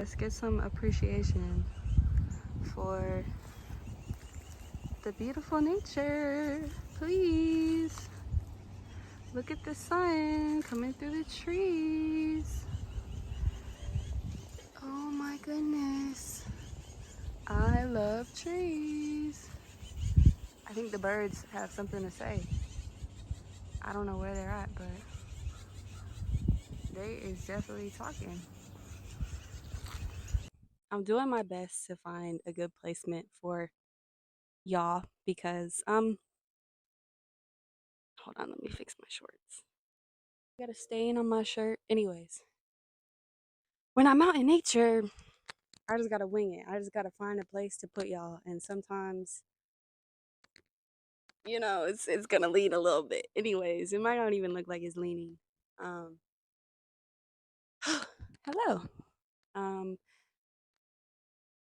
Let's get some appreciation for the beautiful nature. Please look at the sun coming through the trees. Oh my goodness. I love trees. I think the birds have something to say. I don't know where they're at, but they is definitely talking. I'm doing my best to find a good placement for y'all because hold on, let me fix my shorts. I got a stain on my shirt. Anyways, when I'm out in nature, I just gotta wing it. I just gotta find a place to put y'all. And sometimes, it's gonna lean a little bit. Anyways, it might not even look like it's leaning. Um hello. Um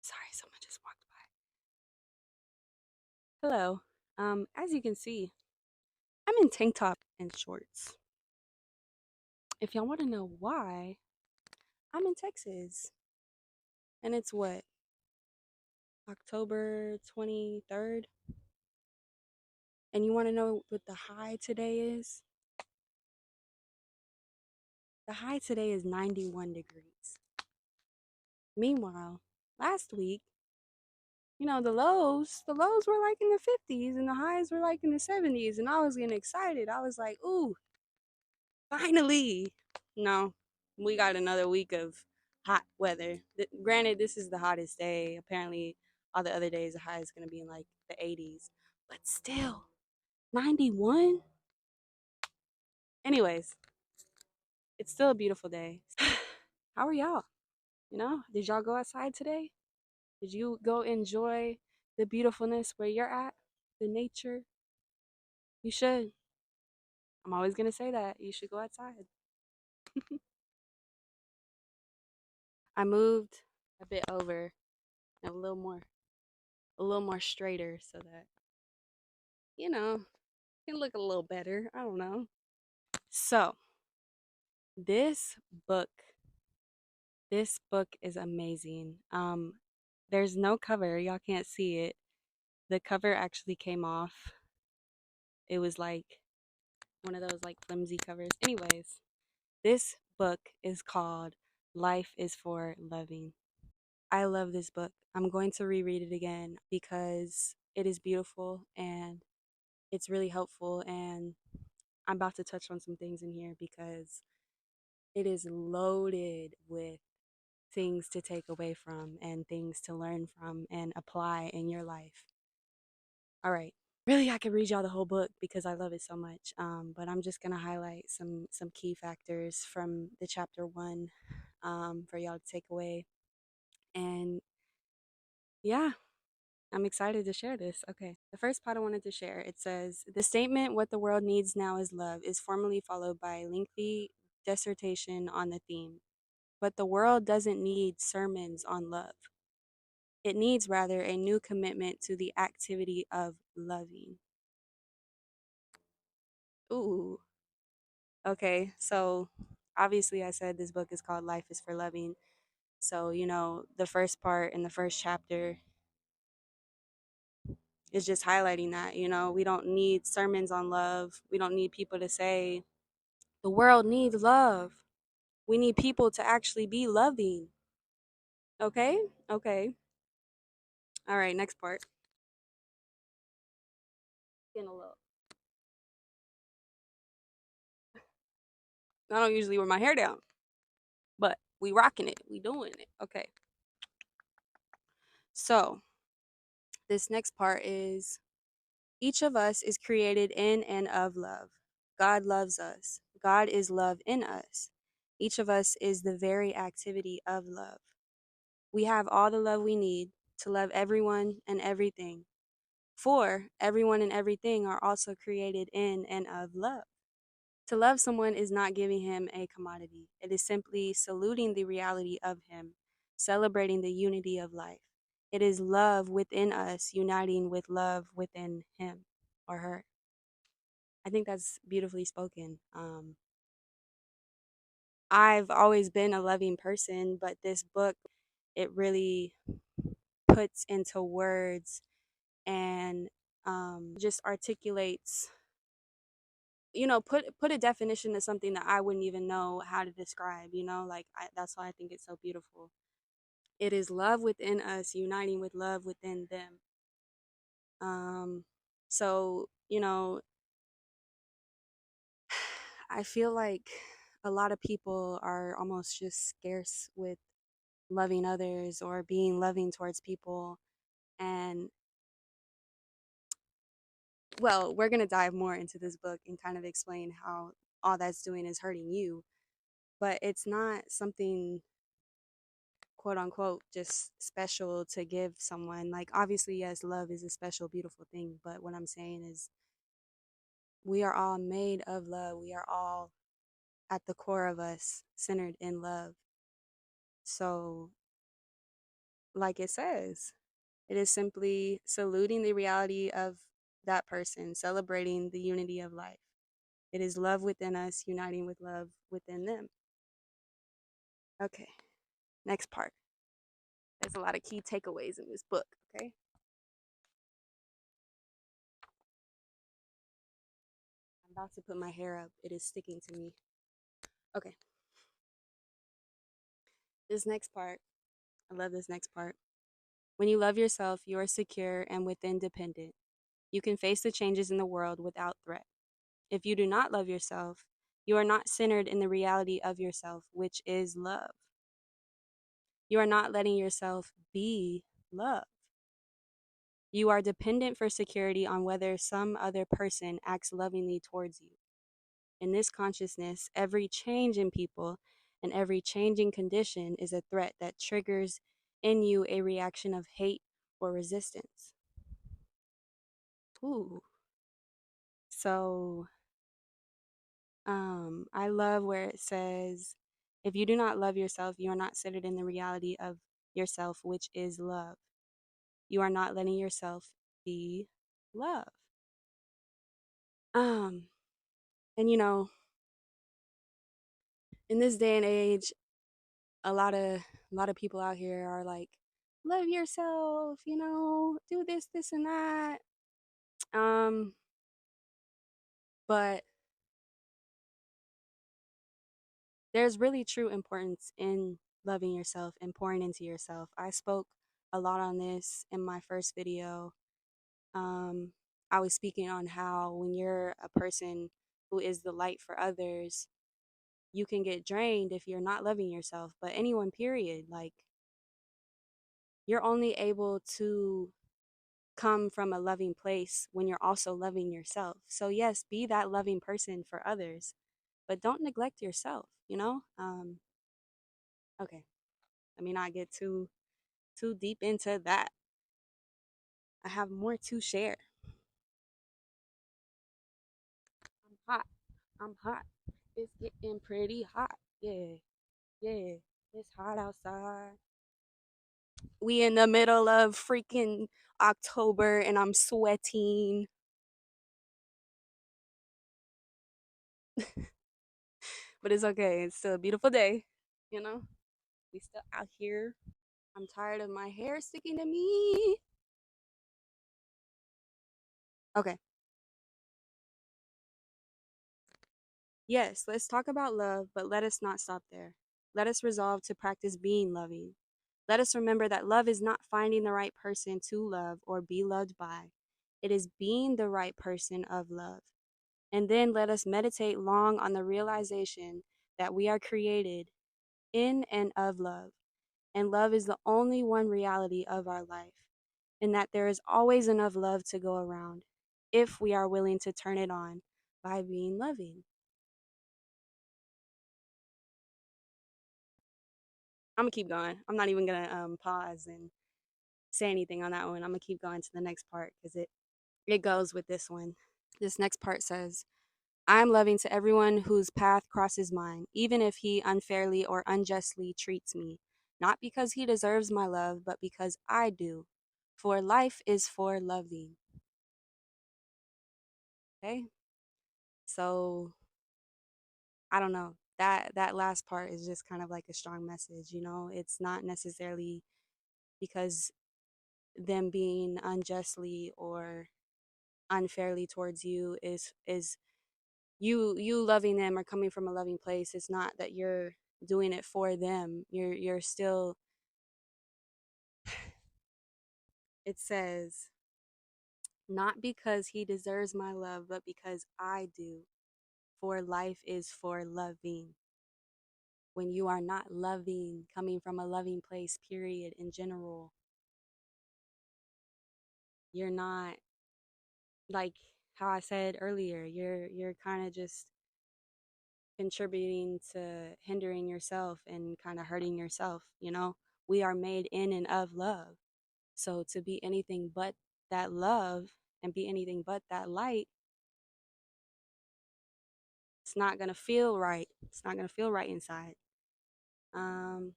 sorry, someone just walked by. Hello. As you can see, I'm in tank top and shorts. If y'all wanna know why, I'm in Texas. And it's what, October 23rd? And you wanna know what the high today is? The high today is 91 degrees. Meanwhile, last week, the lows were like in the 50s and the highs were like in the 70s. And I was getting excited. I was like, ooh, finally. No, we got another week of hot weather. Granted, this is the hottest day. Apparently, all the other days, the high is going to be in like the 80s. But still, 91? Anyways, it's still a beautiful day. How are y'all? Did y'all go outside today? Did you go enjoy the beautifulness where you're at? The nature? You should. I'm always going to say that. You should go outside. I moved a bit over and a little more straighter so that, you know, it can look a little better. I don't know. So, this book, this book is amazing. There's no cover. Y'all can't see it. The cover actually came off. It was like one of those like flimsy covers. Anyways, this book is called Life is for Loving. I love this book. I'm going to reread it again because it is beautiful and it's really helpful. And I'm about to touch on some things in here because it is loaded with things to take away from and things to learn from and apply in your life. All right. Really, I could read y'all the whole book because I love it so much. But I'm just gonna highlight some key factors from the chapter one, for y'all to take away. And yeah, I'm excited to share this. Okay. The first part I wanted to share, it says, the statement, what the world needs now is love, is formally followed by a lengthy dissertation on the theme. But the world doesn't need sermons on love. It needs, rather, a new commitment to the activity of loving. Ooh. Okay. So obviously, I said this book is called Life is for Loving. So, the first part in the first chapter is just highlighting that, we don't need sermons on love. We don't need people to say, the world needs love. We need people to actually be loving. Okay? Okay. All right, next part. Getting a little. I don't usually wear my hair down, but we rocking it. We doing it. Okay. So, this next part is each of us is created in and of love. God loves us. God is love in us. Each of us is the very activity of love. We have all the love we need to love everyone and everything. For everyone and everything are also created in and of love. To love someone is not giving him a commodity, it is simply saluting the reality of him, celebrating the unity of life. It is love within us uniting with love within him or her. I think that's beautifully spoken. I've always been a loving person, but this book it really puts into words and just articulates, put a definition to something that I wouldn't even know how to describe, like that's why I think it's so beautiful. It is love within us uniting with love within them. So, I feel like a lot of people are almost just scarce with loving others or being loving towards people. And well, we're going to dive more into this book and kind of explain how all that's doing is hurting you, but it's not something quote unquote just special to give someone. Like, obviously, yes, love is a special, beautiful thing, but what I'm saying is we are all made of love. We are all at the core of us centered in love. So, like it says, it is simply saluting the reality of that person, celebrating the unity of life. It is love within us, uniting with love within them. Okay, next part. There's a lot of key takeaways in this book, okay? I'm about to put my hair up. It is sticking to me. Okay, this next part, I love this next part. When you love yourself, you are secure and within dependent. You can face the changes in the world without threat. If you do not love yourself, you are not centered in the reality of yourself, which is love. You are not letting yourself be love. You are dependent for security on whether some other person acts lovingly towards you. In this consciousness, every change in people and every changing condition is a threat that triggers in you a reaction of hate or resistance. Ooh. So, I love where it says, if you do not love yourself, you are not centered in the reality of yourself, which is love. You are not letting yourself be love. Um, and in this day and age, a lot of people out here are like, love yourself, do this, this, and that. Um, but there's really true importance in loving yourself and pouring into yourself. I spoke a lot on this in my first video. Um, I was speaking on how when you're a person who is the light for others, you can get drained if you're not loving yourself. But anyone, period, like you're only able to come from a loving place when you're also loving yourself. So yes, be that loving person for others, but don't neglect yourself, Okay, let me not get too deep into that. I have more to share. I'm hot. I'm hot. It's getting pretty hot. Yeah. Yeah. It's hot outside. We in the middle of freaking October and I'm sweating. But it's okay. It's still a beautiful day, you know? We still out here. I'm tired of my hair sticking to me. Okay. Yes, let's talk about love, but let us not stop there. Let us resolve to practice being loving. Let us remember that love is not finding the right person to love or be loved by. It is being the right person of love. And then let us meditate long on the realization that we are created in and of love. And love is the only one reality of our life. And that there is always enough love to go around if we are willing to turn it on by being loving. I'm gonna keep going. I'm not even gonna pause and say anything on that one. I'm gonna keep going to the next part because it goes with this one. This next part says, I am loving to everyone whose path crosses mine, even if he unfairly or unjustly treats me, not because he deserves my love, but because I do. For life is for loving. Okay? So, I don't know. that last part is just kind of like a strong message, you know. It's not necessarily because them being unjustly or unfairly towards you is you loving them or coming from a loving place. It's not that you're doing it for them. You're still, it says, not because he deserves my love, but because I do. For life is for loving. When you are not loving, coming from a loving place, period, in general, you're not, like how I said earlier, you're kind of just contributing to hindering yourself and kind of hurting yourself, you know? We are made in and of love. So to be anything but that love and be anything but that light, it's not going to feel right. It's not going to feel right inside. Um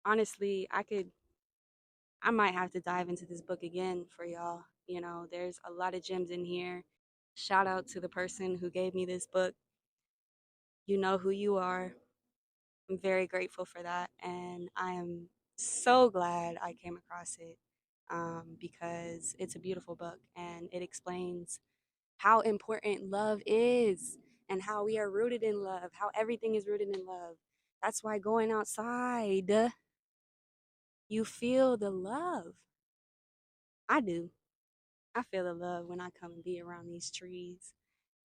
Honestly, I might have to dive into this book again for y'all. You know, there's a lot of gems in here. Shout out to the person who gave me this book. You know who you are. I'm very grateful for that. And I am so glad I came across it, because it's a beautiful book and it explains how important love is and how we are rooted in love, how everything is rooted in love. That's why going outside, you feel the love. I do. I feel the love when I come and be around these trees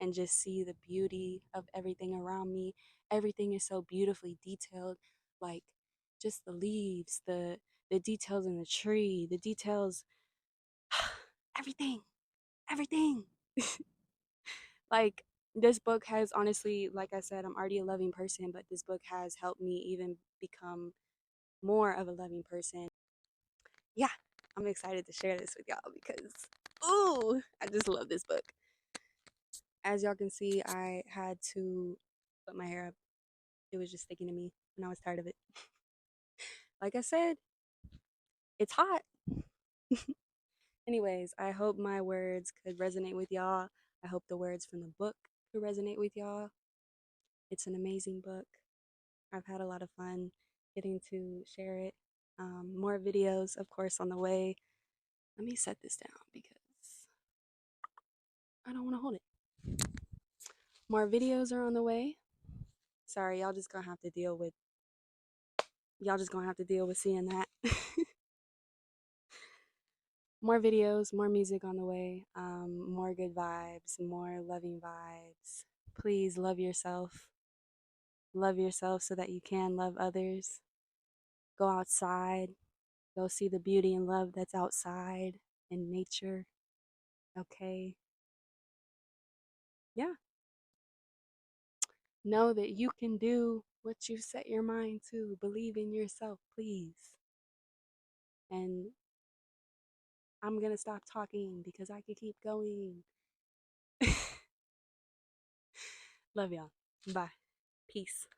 and just see the beauty of everything around me. Everything is so beautifully detailed, like just the leaves, the details in the tree, the details, everything, everything. Like this book has honestly, like I said, I'm already a loving person, but this book has helped me even become more of a loving person. Yeah, I'm excited to share this with y'all because, ooh, I just love this book. As y'all can see, I had to put my hair up. It was just sticking to me and I was tired of it. Like I said, it's hot. Anyways, I hope my words could resonate with y'all. I hope the words from the book could resonate with y'all. It's an amazing book. I've had a lot of fun getting to share it. More videos, of course, on the way. Let me set this down because I don't want to hold it. More videos are on the way. Sorry, y'all just gonna have to deal with seeing that. More videos, more music on the way, more good vibes, more loving vibes. Please love yourself. Love yourself so that you can love others. Go outside. Go see the beauty and love that's outside in nature. Okay. Yeah. Know that you can do what you set your mind to. Believe in yourself, please. And I'm going to stop talking because I could keep going. Love y'all. Bye. Peace.